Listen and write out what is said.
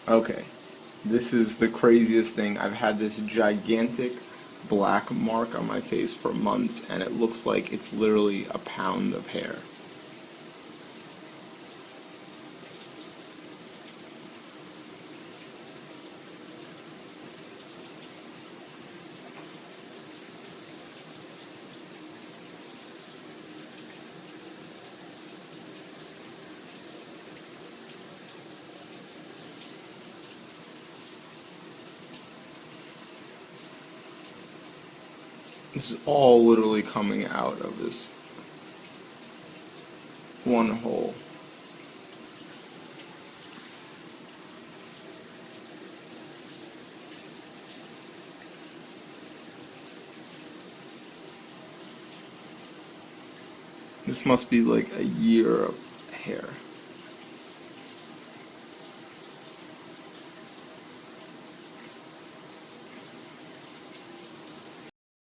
Okay, this is the craziest thing. I've had this gigantic black mark on my face for months, and it looks like it's literally a pound of hair. This is all literally coming out of this one hole. This must be like a year of hair.